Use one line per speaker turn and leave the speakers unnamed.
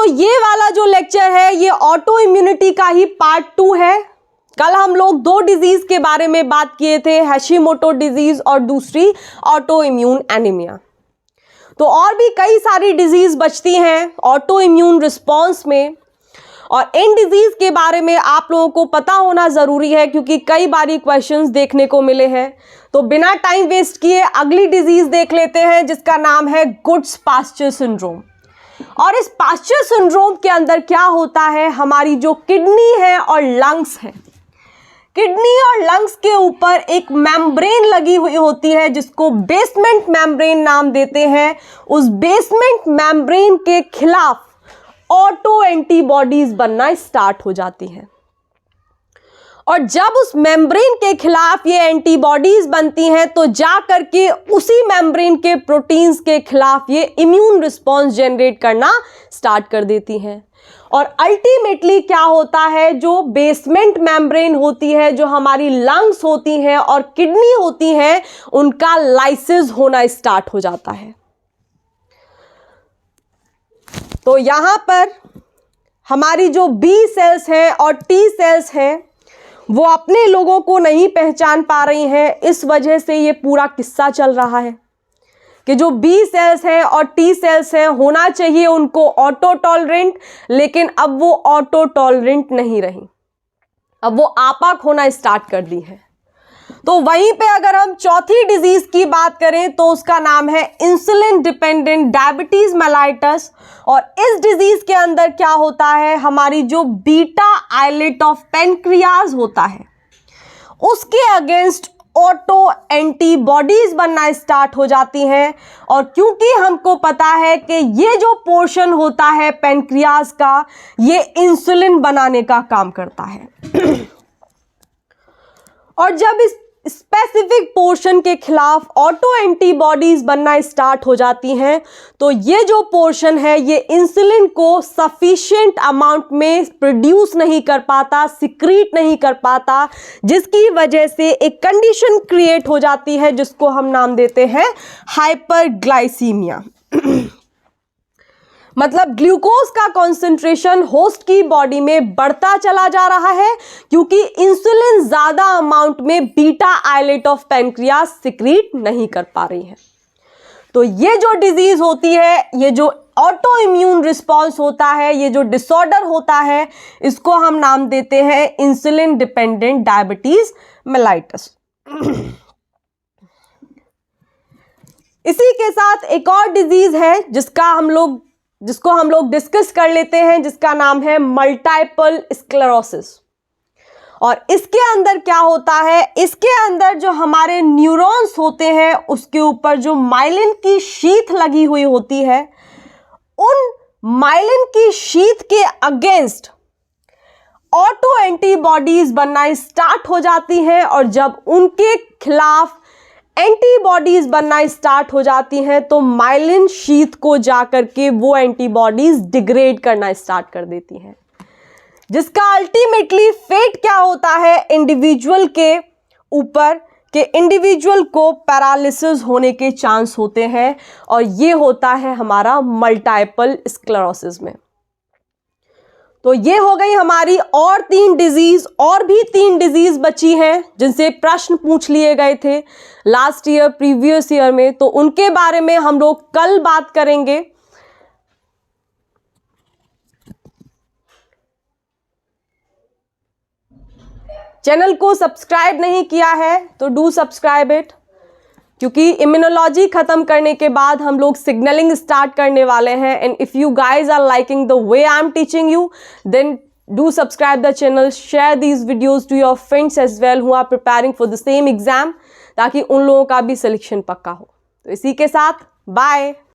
दोस्तों ये वाला जो लेक्चर है ये ऑटो इम्यूनिटी का ही पार्ट 2 है। कल हम लोग 2 डिजीज के बारे में बात किए थे, हैशिमोटो डिजीज और दूसरी ऑटो इम्यून एनीमिया। तो और भी कई सारी डिजीज बचती हैं ऑटो इम्यून रिस्पॉन्स में, और इन डिजीज के बारे में आप लोगों को पता होना जरूरी है क्योंकि कई बारी क्वेश्चंस देखने को मिले हैं। तो बिना टाइम वेस्ट किए अगली डिजीज देख लेते हैं जिसका नाम है गुड्स-पास्चर सिंड्रोम। और इस पास्चर सिंड्रोम के अंदर क्या होता है, हमारी जो किडनी है और लंग्स है, किडनी और लंग्स के ऊपर एक मेम्ब्रेन लगी हुई होती है जिसको बेसमेंट मेम्ब्रेन नाम देते हैं। उस बेसमेंट मेम्ब्रेन के खिलाफ ऑटो एंटीबॉडीज बनना स्टार्ट हो जाती हैं, और जब उस मेम्ब्रेन के खिलाफ ये एंटीबॉडीज बनती हैं तो जा करके उसी मेम्ब्रेन के प्रोटीन्स के खिलाफ ये इम्यून रिस्पॉन्स जनरेट करना स्टार्ट कर देती हैं। और अल्टीमेटली क्या होता है, जो बेसमेंट मेम्ब्रेन होती है, जो हमारी लंग्स होती हैं और किडनी होती हैं, उनका लाइसिस होना स्टार्ट हो जाता है। तो यहां पर हमारी जो बी सेल्स हैं और टी सेल्स हैं वो अपने लोगों को नहीं पहचान पा रही हैं। इस वजह से ये पूरा किस्सा चल रहा है कि जो बी सेल्स हैं और टी सेल्स हैं होना चाहिए उनको ऑटो टॉलरेंट, लेकिन अब वो ऑटो टॉलरेंट नहीं रही, अब वो आपाक होना स्टार्ट कर दी है। तो वहीं पे अगर हम चौथी डिजीज की बात करें तो उसका नाम है इंसुलिन डिपेंडेंट डायबिटीज मेलाइटस। और इस डिजीज के अंदर क्या होता है, हमारी जो बीटा आइलेट ऑफ पेनक्रियाज होता है उसके अगेंस्ट ऑटो एंटीबॉडीज बनना स्टार्ट हो जाती हैं। और क्योंकि हमको पता है कि ये जो पोर्शन होता है पेनक्रियाज का, ये इंसुलिन बनाने का काम करता है और जब इस स्पेसिफिक पोर्शन के खिलाफ ऑटो एंटीबॉडीज बनना स्टार्ट हो जाती हैं तो ये जो पोर्शन है ये इंसुलिन को सफिशिएंट अमाउंट में प्रोड्यूस नहीं कर पाता, सिक्रीट नहीं कर पाता, जिसकी वजह से एक कंडीशन क्रिएट हो जाती है जिसको हम नाम देते हैं हाइपरग्लाइसीमिया। मतलब ग्लूकोज का कॉन्सेंट्रेशन होस्ट की बॉडी में बढ़ता चला जा रहा है क्योंकि इंसुलिन ज्यादा अमाउंट में beta islet of pancreas secrete नहीं कर पा रही है। तो ये जो डिजीज होती है, ये जो ऑटो इम्यून रिस्पॉन्स होता है, ये जो डिसऑर्डर होता है, इसको हम नाम देते हैं इंसुलिन डिपेंडेंट डायबिटीज मेलाइटस। इसी के साथ एक और डिजीज है जिसको हम लोग डिस्कस कर लेते हैं, जिसका नाम है मल्टीपल स्क्लेरोसिस। और इसके अंदर क्या होता है, इसके अंदर जो हमारे न्यूरॉन्स होते हैं उसके ऊपर जो माइलिन की शीथ लगी हुई होती है, उन माइलिन की शीथ के अगेंस्ट ऑटो एंटीबॉडीज बनना स्टार्ट हो जाती हैं। और जब उनके खिलाफ एंटीबॉडीज बनना स्टार्ट हो जाती हैं तो माइलिन शीथ को जाकर के वो एंटीबॉडीज डिग्रेड करना स्टार्ट कर देती हैं, जिसका अल्टीमेटली फेट क्या होता है इंडिविजुअल के ऊपर, कि इंडिविजुअल को पैरालिसिस होने के चांस होते हैं। और ये होता है हमारा मल्टीपल स्क्लेरोसिस में। तो ये हो गई हमारी और 3 डिजीज, और भी 3 डिजीज बची हैं जिनसे प्रश्न पूछ लिए गए थे लास्ट ईयर, प्रीवियस ईयर में। तो उनके बारे में हम लोग कल बात करेंगे। चैनल को सब्सक्राइब नहीं किया है तो डू सब्सक्राइब इट, क्योंकि इम्यूनोलॉजी खत्म करने के बाद हम लोग सिग्नलिंग स्टार्ट करने वाले हैं। And if you guys are liking the way I am teaching you, then do subscribe the channel, share these videos to your friends as well who are preparing for the same exam, ताकि उन लोगों का भी selection पक्का हो। तो इसी के साथ बाय।